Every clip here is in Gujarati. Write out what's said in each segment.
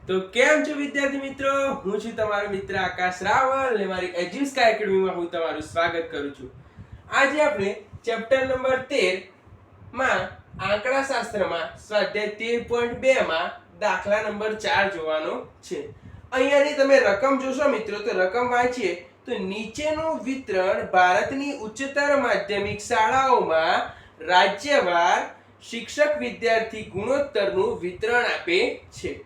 તો કેમ છો વિદ્યાર્થી મિત્રો, હું છું તમારો મિત્ર આકાશ રાવલ અને મારી એડ્યુસ્કી એકેડમીમાં હું તમારું સ્વાગત કરું છું. આજે આપણે ચેપ્ટર નંબર 13 માં આંકડાશાસ્ત્રમાં સ્વાધ્યાય 13.2 માં દાખલા નંબર 4 જોવાનો છે. અહીંયાની તમે રકમ જોશો મિત્રો તો રકમ વાંચીએ તો નીચેનું વિતરણ ભારતની ઉચ્ચતર માધ્યમિક શાળાઓમાં રાજ્યવાર શિક્ષક વિદ્યાર્થી ગુણોત્તરનું વિતરણ આપે છે.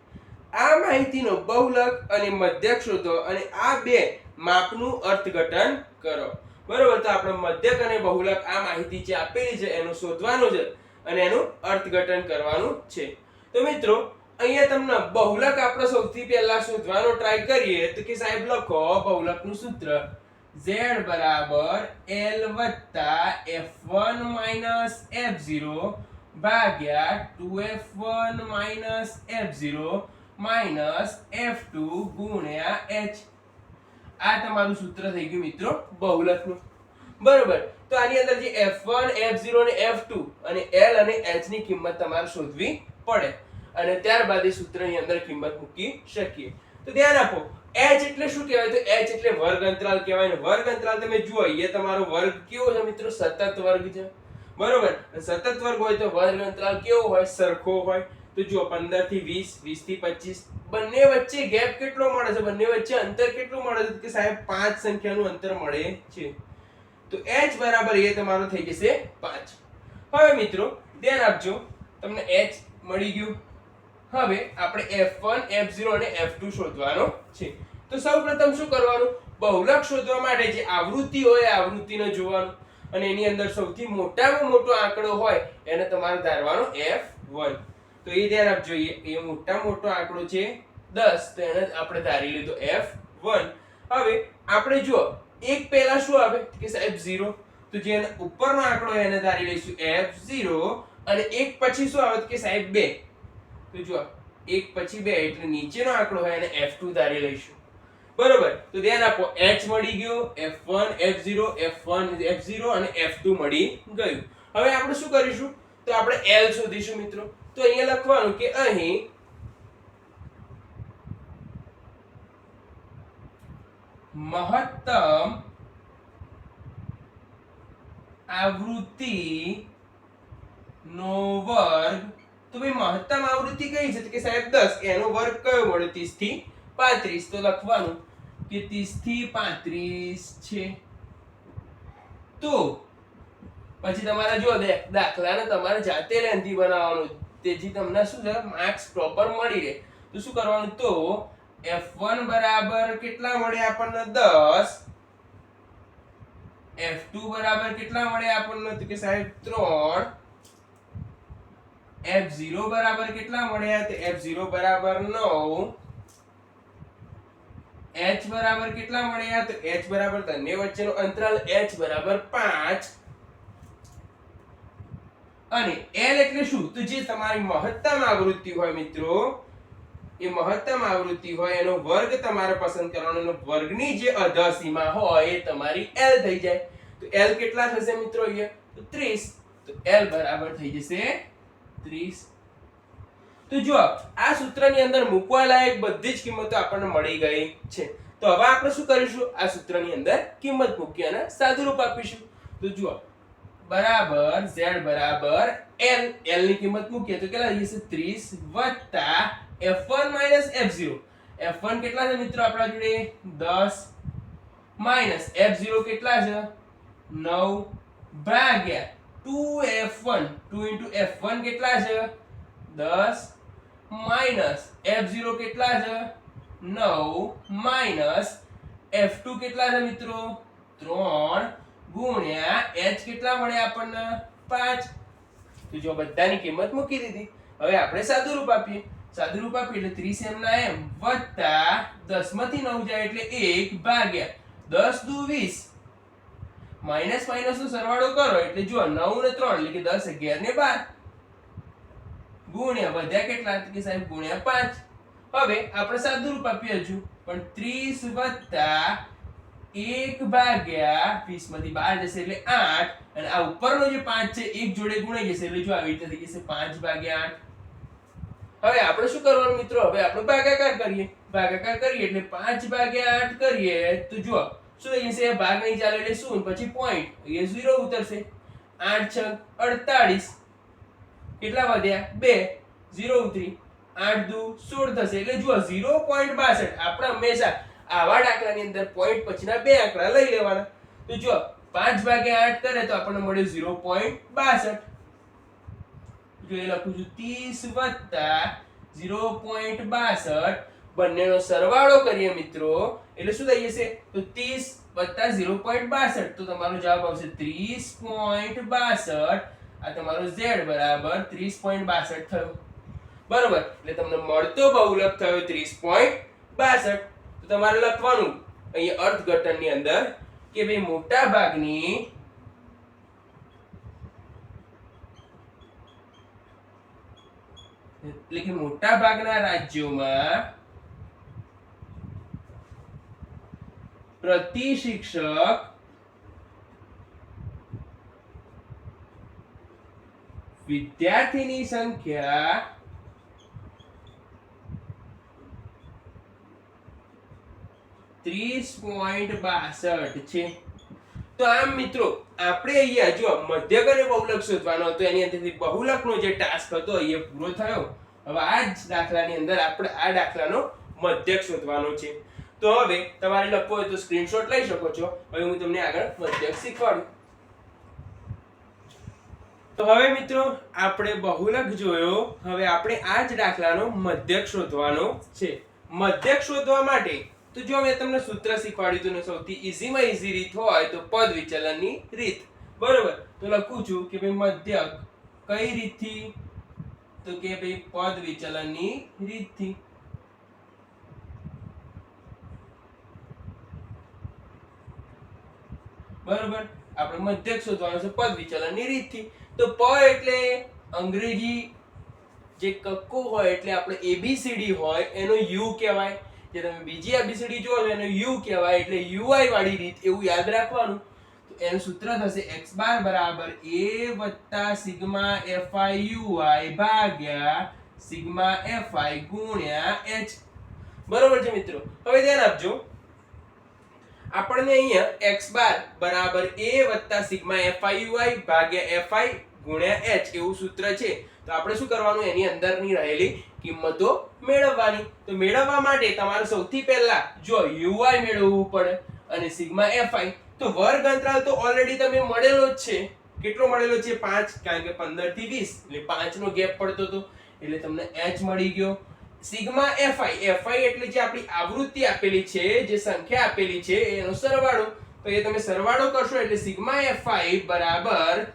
આ માહિતીનો બહુલક અને મધ્યક શોધો અને આ બે માપનું અર્થઘટન કરો. બરોબર, તો આપણે મધ્યક અને બહુલક આ માહિતી જે આપેલી છે એનું શોધવાનું છે અને એનું અર્થઘટન કરવાનું છે. તો મિત્રો અહીંયા તમને બહુલક આપણે સૌથી પહેલા શોધવાનો ટ્રાય કરીએ તો કે સાહેબ લખો બહુલકનું સૂત્ર z બરાબર l વત્તા f1 માઈનસ f0 ભાગ્યા 2f1 minus f0 minus f2 ગુણ્યા h. આ તમારું સૂત્ર થઈ ગયું મિત્રો બહુલકનું. બરોબર, તો આની અંદર જે f1 f0 અને f2 અને l અને h ની કિંમત તમારે શોધવી પડે અને ત્યારબાદ એ સૂત્રની અંદર કિંમત મૂકી શકીએ. તો ધ્યાન આપો, h એટલે શું કહેવાય? તો h એટલે વર્ગ અંતરાલ કહેવાય ને વર્ગ અંતરાલ તમે જુઓ અહીંયા તમારો વર્ગ કેવો છે મિત્રો? સતત વર્ગ છે. બરોબર, સતત વર્ગ હોય તો વર્ગ અંતરાલ કેવો હોય? સરખો હોય. તો જુઓ 15 થી 20, 20 થી 25, બંને વચ્ચે ગેપ કેટલો મળે છે? બંને વચ્ચે અંતર કેટલું મળે છે? કે સાહેબ 5 સંખ્યાનું અંતર મળે છે. તો h બરાબર એ તમારો થઈ જશે 5. હવે મિત્રો ધ્યાન આપજો, તમને h મળી ગયું. હવે આપણે f1 f0 અને f2 શોધવાનો છે. તો સૌપ્રથમ શું કરવાનું? બહુલક શોધવા માટે જે આવૃત્તિ હોય આવૃત્તિને જોવાનું અને એની અંદર સૌથી મોટામાં મોટો આંકડો હોય એને તમારે ધારવાનો f1. તો એ ધ્યાન આપજો, એ મોટામાં મોટો આંકડો છે 10, તો એને આપણે ધારી લીધો f1. હવે આપણે જો એક પહેલા શું આવે કે સાહેબ 0, તો જે ઉપરનો આંકડો એને ધારી લઈશું f0 અને એક પછી શું આવે કે સાહેબ 2. તો જો એક પછી 2 એટલે નીચેનો આંકડો હોય એને f2 ધારી લઈશું. બરોબર, તો ધ્યાન આપો, h મળી ગયો, f1 f0 f1 f0 અને f2 મળી ગયું. હવે આપણે શું કરીશું? તો આપણે l શોધીશું મિત્રો. તો અહીંયા લખવાનું કે અહીં મહત્તમ આવૃત્તિ નો વર્ગ. તો ભાઈ મહત્તમ આવૃત્તિ કઈ છે? તો કે સાહેબ 10, એનો વર્ગ કયો મળે? 30 થી 35. તો લખવાનું કે 30 થી 35 છે. તો પછી તમારે જો દાખલાને તમારે જાતે લેન્થી બનાવવાનું, તેથી તમને શું છે માર્ક્સ પ્રોપર મળી રહે. તો શું કરવાનું? તો f1 બરાબર કેટલા મળે આપણને? 10. f2 બરાબર કેટલા મળે આપણને? તો કે સાહેબ 3. f0 બરાબર કેટલા મળ્યા? તો f0 બરાબર 9. h બરાબર કેટલા મળ્યા? તો h બરાબર બંને વચ્ચેનો અંતરાલ h બરાબર 5. અને l એટલે શું? તો જે તમારી મહત્તમ આવૃત્તિ હોય મિત્રો, એ મહત્તમ આવૃત્તિ હોય એનો વર્ગ તમારે પસંદ કરવાનો, એનો વર્ગની જે અધસીમા હોય એ તમારી l થઈ જાય. તો l કેટલા થશે મિત્રો અહીંયા? તો 30. તો l બરાબર થઈ જશે 30. તો જો આ સૂત્રની અંદર મૂકવા લાયક બધી જ કિંમતો આપણને મળી ગઈ છે. તો હવે આપણે શું કરીશું? આ સૂત્રની અંદર કિંમત મૂકી અને સાદુરૂપ આપીશું. તો જુઓ બરાબર z બરાબર l, l ની કિંમત મૂકીએ તો કેટલા થઈ જશે? 30 વત્તા f1 માઈનસ f0. f1 કેટલા છે મિત્રો આપણા જોડે? 10 માઈનસ f0 કેટલા છે? 9 ભાગ્યા 2f1. 2 into f1 કેટલા છે? 10 માઈનસ f0 કેટલા છે? 9 માઈનસ f2 કેટલા છે મિત્રો? 3 ગુણ્યા h કેટલા મળે આપણને? 5. તો જો બધાની કિંમત મૂકી દીધી. હવે આપણે સાદુરૂપ આપીએ. સાદુરૂપ આપીએ એટલે 30 m ના m વત્તા 10 માંથી 9 જાય એટલે 1 ભાગ્યા 10 દુ 20 માઈનસ માઈનસ નો સરવાળો કરો એટલે જો 9 ને 3 એટલે કે 10 11 ને 12 ગુણ્યા વધ્યા કેટલા? કે સાહેબ ગુણ્યા 5. હવે આપણે સાદુરૂપ આપીએ હજુ પણ 30 વત્તા 1 ભાગ્યા 20 માંથી 12 જશે એટલે 8 અને આ ઉપરનો જે 5 છે એક જોડે ગુણાઈ જશે એટલે જો આવી રીતે થઈ જશે 5 ભાગ્યા 8. હવે આપણે શું કરવાનું મિત્રો, હવે આપણે ભાગાકાર કરીએ. ભાગાકાર કરીએ એટલે 5/8 કરીએ તો જુઓ શું થઈ જશે, ભાગ નહીં ચાલે એટલે શું, પછી પોઈન્ટ, અહીંયા 0 ઉતરશે. 8 6 48, કેટલા વધ્યા 2, 0 ઉતરી. 8 2 16 થશે. એટલે જુઓ 0.62. આપણે હંમેશા આવા દાખલાની અંદર પોઈન્ટ પછીના બે આંકડા લઈ લેવાના. તો જુઓ 5/8 કરે તો આપણને મળે 0.62. જો એ લખું છું 30 + 0.62, બંનેનો સરવાળો કરીએ મિત્રો એટલે શું થઈ જશે, તો 30 + 0.62, તો તમારો જવાબ આવશે 30.62. આ તમારો z બરાબર 30.62 થયો. બરોબર, એટલે તમને મળતો બહુલક થયો 30.62. તો તમારે લખવાનું અહીંયા અર્થઘટનની અંદર કે ભાઈ મોટા ભાગની એટલે કે મોટા ભાગના રાજ્યોમાં પ્રતિ શિક્ષક વિદ્યાર્થીની સંખ્યા 30.62 છે. તો આમ મિત્રો આપણે અહીંયા જો મધ્યક અને બહુલક શોધવાનો હતો, એની અંદરથી બહુલકનો જે ટાસ્ક હતો અહીંયા પૂરો થયો. હવે આ જ દાખલાની અંદર આપણે આ દાખલાનો મધ્યક શોધવાનો છે. તો હવે તમારે લખવો હોય તો સ્ક્રીનશોટ લઈ શકો છો. હવે હું તમને આગળ મધ્યક શીખવાડું. તો હવે મિત્રો આપણે બહુલક જોયો, હવે આપણે આ જ દાખલાનો મધ્યક શોધવાનો છે. મધ્યક શોધવા માટે તો જો મેં તમને સૂત્ર શીખવાડ્યું હતું ને, સૌથી ઈઝીમાં ઈઝી રીત હોય તો પદ વિચલનની રીત. બરોબર, તો લખું છું કે ભાઈ મધ્યક કઈ રીતથી, તો કે ભાઈ પદ વિચલનની રીતથી. બરોબર, આપણે મધ્યક શોધવાનું છે પદ વિચલનની રીતથી. તો પ એટલે અંગ્રેજી જે કક્કો હોય એટલે આપણે એબીસીડી હોય એનો યુ કહેવાય. જે તમે બીજી એબીસીડી જોવો એનો યુ કહેવાય, એટલે યુઆઈ વાળી રીત એવું યાદ રાખવાનું. તો એનું સૂત્ર થશે x બાર બરાબર a + સિગ્મા fi ui ભાગ્યા સિગ્મા fi ગુણ્યા h. બરોબર છે મિત્રો. હવે ધ્યાન આપજો, આપણને અહીંયા x બાર બરાબર a + સિગ્મા fi ui ભાગ્યા fi ગુણ્યા h એવું સૂત્ર છે. તો આપણે શું કરવાનું, એની અંદરની રહેલી કિંમતો મેળવવાની. તો મેળવવા માટે તમારે સૌથી પહેલા જો ui મેળવવું પડે અને સિગ્મા fi. તો વર્ગ અંતરાલ તો ઓલરેડી તમે મળેલો જ છે. કેટલો મળેલો છે 5, કારણ કે 15 થી 20 એટલે 5 નો ગેપ પડતો હતો, એટલે તમને h મળી ગયો. સિગ્મા fi એટલે જે આપણી આવૃત્તિ આપેલી છે, જે સંખ્યા આપેલી છે એનો સરવાળો. તો એ તમે સરવાળો કરશો એટલે સિગ્મા fi બરાબર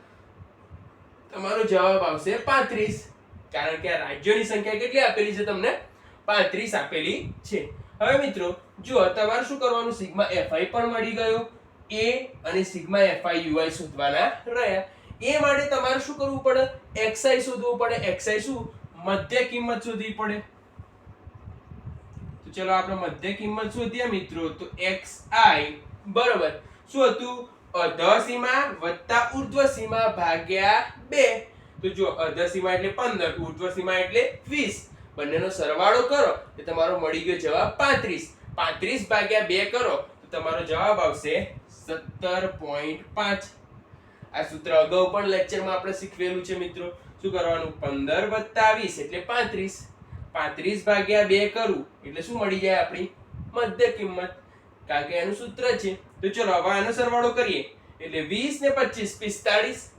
તમારો જવાબ આવશે 35, કારણ કે આ રાજ્યોની સંખ્યા કેટલી આપેલી છે તમને 35 આપેલી છે. હવે મિત્રો જો તમારે શું કરવાનું, સિગ્મા fi પણ મળી ગયો, a અને સિગ્મા fi ui શોધવાના રહ્યા. એ માટે તમારે શું કરવું પડે, xi શોધવું પડે. xi શું, મધ્ય કિંમત શોધવી પડે. તો ચલો આપણે મધ્ય કિંમત શોધીએ મિત્રો. તો xi બરોબર શું હતું, અધઃ સીમા વત્તા ઉર્ધ્વ સીમા ભાગ્યા 2. તો જો અધઃ સીમા એટલે 15, ઉર્ધ્વ સીમા એટલે 20, બંનેનો સરવાળો કરો તો તમારો મળી ગયો જવાબ 35. 35 ભાગ્યા 2 કરો તો તમારો જવાબ આવશે 17.5. આ સૂત્ર અગાઉ પણ લેક્ચરમાં આપણે શીખવેલું છે મિત્રો. શું કરવાનું, 15 + 20 એટલે 35. 35 ભાગ્યા 2 કરું એટલે શું મળી જાય આપણી મધ્ય કિંમત, કારણ કે એનું સૂત્ર છે. તો ચલો હવે આનો સરવાળો કરીએ એટલે 20 ને 25 45.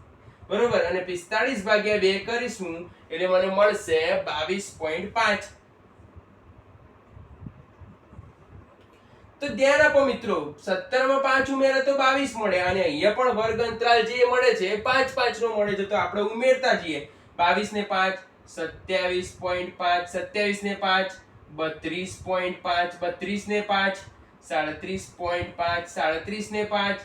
બરોબર, અને 45 ભાગ્યા 2 કરીશું એટલે મને મળશે 22.5. તો ધ્યાન આપો મિત્રો, 17 માં 5 ઉમેરે તો 22 મળે, અને અહીંયા પણ વર્ગ અંતરાલ જે મળે છે 5 5 નો મળે છે. તો આપણે ઉમેરતા જઈએ. 22 ને 5 27.5, 27 ને 5 32.5, 32 ને 5 37.5, 37 ને 5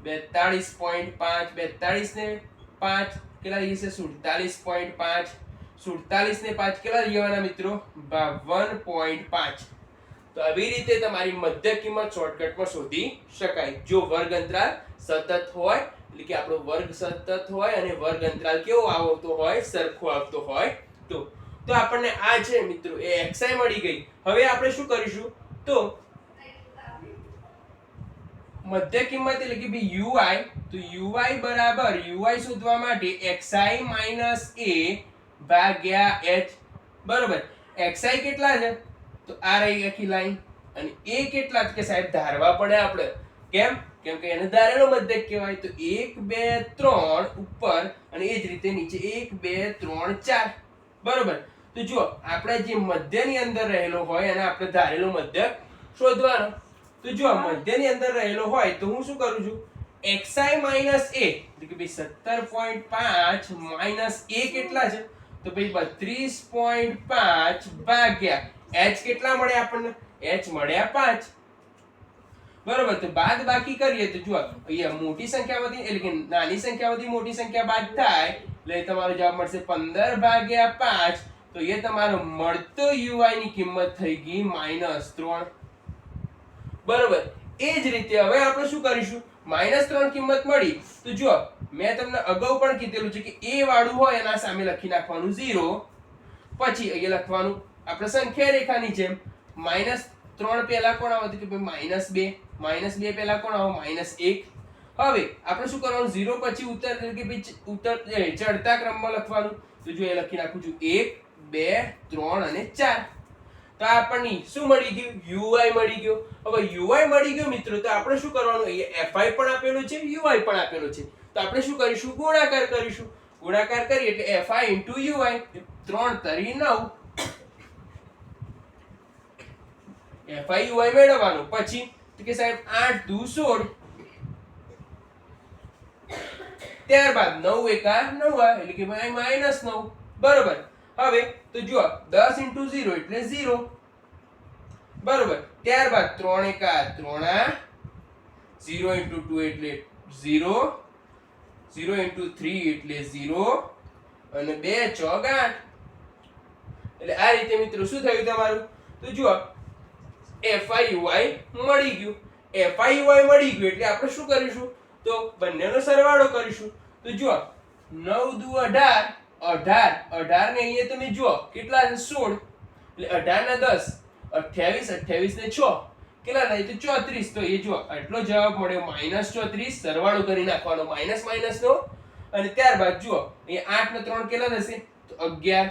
42.5, 42 ને 5 કેટલા થશે 47.5, 47 ને 5 કેટલા લેવાના મિત્રો 52.5. તો આવી રીતે તમારી મધ્ય કિંમત શોર્ટકટમાં શોધી શકાય. જો વર્ગ અંતરાલ સતત હોય, એટલે કે આપણો વર્ગ સતત હોય અને વર્ગ અંતરાલ કેવો આવતો હોય, સરખો આવતો હોય. તો તો આપણને આ છે મિત્રો એ xi મળી ગઈ. હવે આપણે શું કરીશું તો મધ્ય કિંમત એટલે કે ui, તો ui બરાબર ui શોધવા માટે xi - a ભાગ્યા h. બરોબર, xi કેટલા છે તો આ રહી આખી લાઈન, અને a કેટલા કે સાહેબ ધારવા પડે આપણે. કેમ? કેમ કે એને ધારેલો મધ્યક કહેવાય. તો 1 2 3 ઉપર અને એ જ રીતે નીચે 1 2 3 4. બરોબર, તો જો આપણે જે મધ્યની અંદર રહેલો હોય અને આપણે ધારેલો મધ્યક શોધવાનો. તો જો મધ્યની અંદર રહેલો હોય તો હું શું કરું છું, xi - a એટલે કે ભાઈ 17.5 માઈનસ a કેટલા છે તો ભાઈ 32.5 ભાગ્યા h કેટલા મળ્યા આપણને, h મળ્યા 5. બરોબર, તો બાદ બાકી કરીએ તો જો અહીંયા મોટી સંખ્યામાંથી એટલે કે નાની સંખ્યામાંથી મોટી સંખ્યા બાદ થાય એટલે તમારો જવાબ મળશે 15/5. તો એ તમારો મળતો ui ની કિંમત થઈ ગઈ -3. બરોબર, એ જ રીતે હવે આપણે શું કરીશું, -3 કિંમત મળી તો જો મેં તમને અગાઉ પણ કીધેલું છે કે a વાળું હોય એના સામે લખી નાખવાનું 0, પછી અહીંયા લખવાનું આપણે સંખ્યા રેખાની જેમ -3 પહેલા કોણ આવે કે ભાઈ -2, -2 પહેલા કોણ આવે -1. હવે આપણે શું કરવાનું, 0 પછી ઉત્તર એટલે કે ભાઈ ચડતા ક્રમમાં લખવાનું. તો જો એ લખી નાખું છું 1 2 3 અને 4. તો આપણને શું મળી ગયું, ui મળી ગયો. હવે ui મળી ગયો મિત્રો, તો આપણે શું કરવાનું, અહીંયા fi પણ આપેલું છે, ui પણ આપેલું છે. તો આપણે શું કરીશું, ગુણાકાર કરીશું. ગુણાકાર કરીએ એટલે fi * ui, 3 તરી 9. fi ui મેળવવાનું. પછી તો કે સાહેબ 8 દુ 16, ત્યારબાદ 9 એકા 9 એટલે કે ભાઈ -9. બરોબર, હવે તો જો 10 * 0 એટલે 0. બરોબર, ત્યારબાદ 3 એકા 3, 0 * 2 એટલે 0, 0 * 3 એટલે 0 અને 2 ચોક 8. એટલે આ રીતે મિત્રો શું થયું તમારું, તો જુઓ FIUI મળી ગયું. FIUI મળી ગયું એટલે આપણે શું કરીશું, તો બંનેનો સરવાળો કરીશું. તો જુઓ 9 દુ 18, 18 ને અહીંયા તમે જુઓ કેટલા છે 16, એટલે 18 ના 10, 28, 28 ને 6 કેટલા થાય તો 34. તો એ જુઓ આટલો જવાબ મળ્યો -34. સરવાળો કરી નાખવાનો માઈનસ માઈનસ નો, અને ત્યારબાદ જુઓ અહીંયા 8 ને 3 કેટલા થશે તો 11.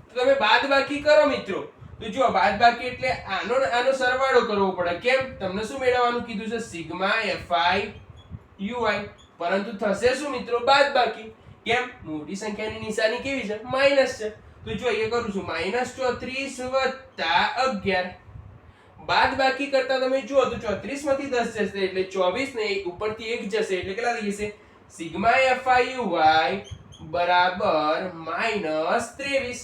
તો તમે બાદબાકી કરો મિત્રો, તો જુઓ બાદબાકી એટલે આનો સરવાળો કરવો પડે. કેમ? તમને શું મેળવવાનું કીધું છે, સિગ્મા FIUI. પરંતુ થશે શું મિત્રો, બાદબાકી. કેમ? મોટી સંખ્યાની નિશાની કેવી છે, માઈનસ છે. તો જો અહીંયા કરું છું -34 + 11. બાદબાકી કરતા તમે જુઓ તો 34 માંથી 10 જશે એટલે 24 ને ઉપરથી 1 જશે એટલે કેટલા થઈ જશે, સિગ્મા FIUI બરાબર -23.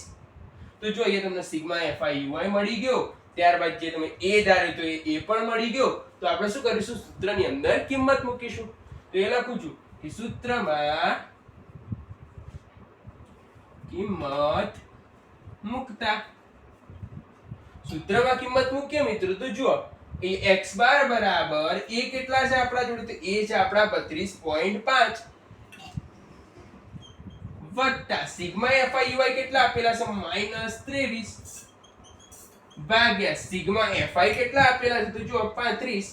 તો જો અહીંયા તમને સિગ્મા FIUI મળી ગયો. ત્યારબાદ જે તમે a ધાર્યું તો એ પણ મળી ગયો. તો આપણે શું કરીશું, સૂત્રની અંદર કિંમત મૂકીશું. તો એ લખું છું કે સૂત્રમાં કિંમત મૂકતા, સૂત્રમાં કિંમત મૂકીએ મિત્રો તો જુઓ એ x બાર બરાબર a કેટલા છે આપણા જોડે, તો a છે આપણા 32.5 વત્તા સિગ્મા FIUI કેટલા આપેલા છે -23 ભાગ્યા સિગ્મા FI કેટલા આપેલા છે તો જુઓ 35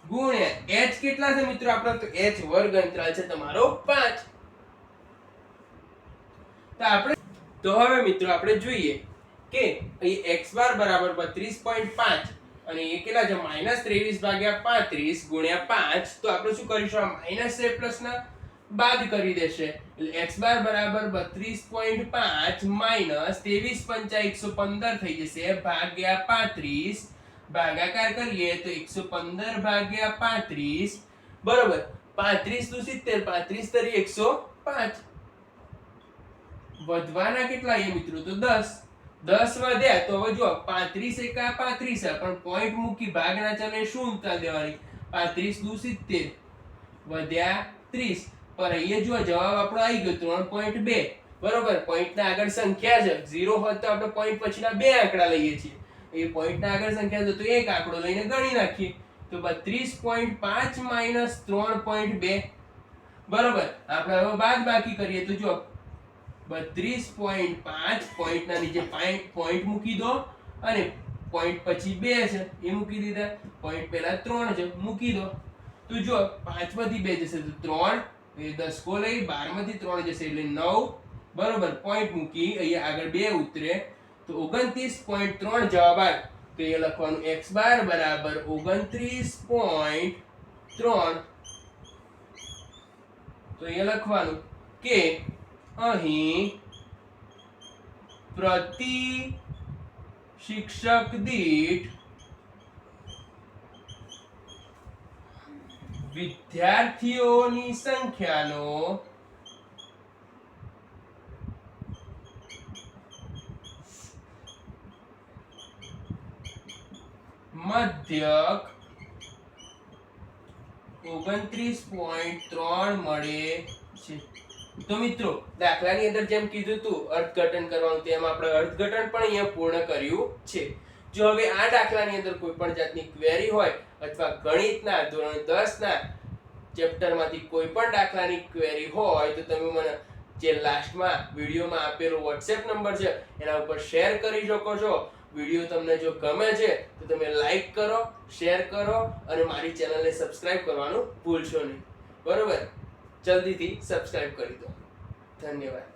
ગુણ્યા h કેટલા છે મિત્રો આપણા, તો h વર્ગ અંતરાલ છે તમારો 5. તો હવે મિત્રો આપણે જોઈએ કે અહીં x બાર બરાબર 32.5 અને એ કેટલા છે -23 ભાગ્યા 35 ગુણ્યા 5. તો આપણે શું કરીશું, આ માઈનસ છે પ્લસ ના બાદ કરી દેશે એટલે x બાર બરાબર 32.5 માઈનસ 23 × 115 થઈ જશે ભાગ્યા 35, ભાગાકાર કરીએ તો 115 ભાગ્યા 35 બરોબર 35 નું 70, 35 તરી 105. વધવાના કેટલા એ મિત્રો, તો 10 વધ્યા. તો હવે જો 35 એકા 35 પણ પોઈન્ટ મૂકી ભાગના ચલને શું ઉતાર દેવાની, 35 નું 70 વધ્યા 30. પર અહીંયા જો જવાબ આપણો આવી ગયો 3.2. બરોબર, પોઈન્ટના આગળ સંખ્યા છે, 0 હોય તો આપણે પોઈન્ટ પછીના બે આંકડા લઈએ છીએ. એ પોઈન્ટના આગળ સંખ્યા છે તો એક આંકડો લઈને ગણી નાખીએ તો 32.5 - 3.2. બરોબર, આપણે હવે બાદબાકી કરીએ તો જો 32.5 પોઈન્ટના નીચે પોઈન્ટ મૂકી દો અને પોઈન્ટ પછી 2 છે એ મૂકી દીધા, પોઈન્ટ પહેલા 3 છે મૂકી દો. તો જો 5 માંથી 2 જશે તો 3, એ દસકો લઈ 12 માંથી 3 જશે એટલે 9, બરોબર. પોઈન્ટ મૂકી અહીંયા આગળ 2 ઉતરે તો 29.3 જવાબ આવે. તો એ લખવાનું x બાર બરાબર 29.3. તો એ લખવાનું કે અહીં પ્રતિ શિક્ષક દીઠ વિદ્યાર્થીઓની સંખ્યાનો મધ્યક 29.3 મળે છે. તો મિત્રો દાખલાની અંદર જેમ કીધું હતું અર્થઘટન કરવાનું, તેમ આપણે અર્થઘટન પણ અહીંયા પૂર્ણ કર્યું છે. જો હવે આ દાખલાની અંદર કોઈ પણ જાતની ક્વેરી હોય અથવા ગણિતના ધોરણ 10 ના ચેપ્ટરમાંથી કોઈ પણ દાખલાની ક્વેરી હોય તો તમે મને જે લાસ્ટમાં વિડીયોમાં આપેલો WhatsApp નંબર છે એના ઉપર શેર કરી શકો છો. વિડીયો તમને જો ગમે છે તો તમે લાઈક કરો, શેર કરો અને મારી ચેનલને સબસ્ક્રાઇબ કરવાનું ભૂલશો નહીં, બરોબર. જલ્દીથી સબસ્ક્રાઇબ કરી દો. ધન્યવાદ.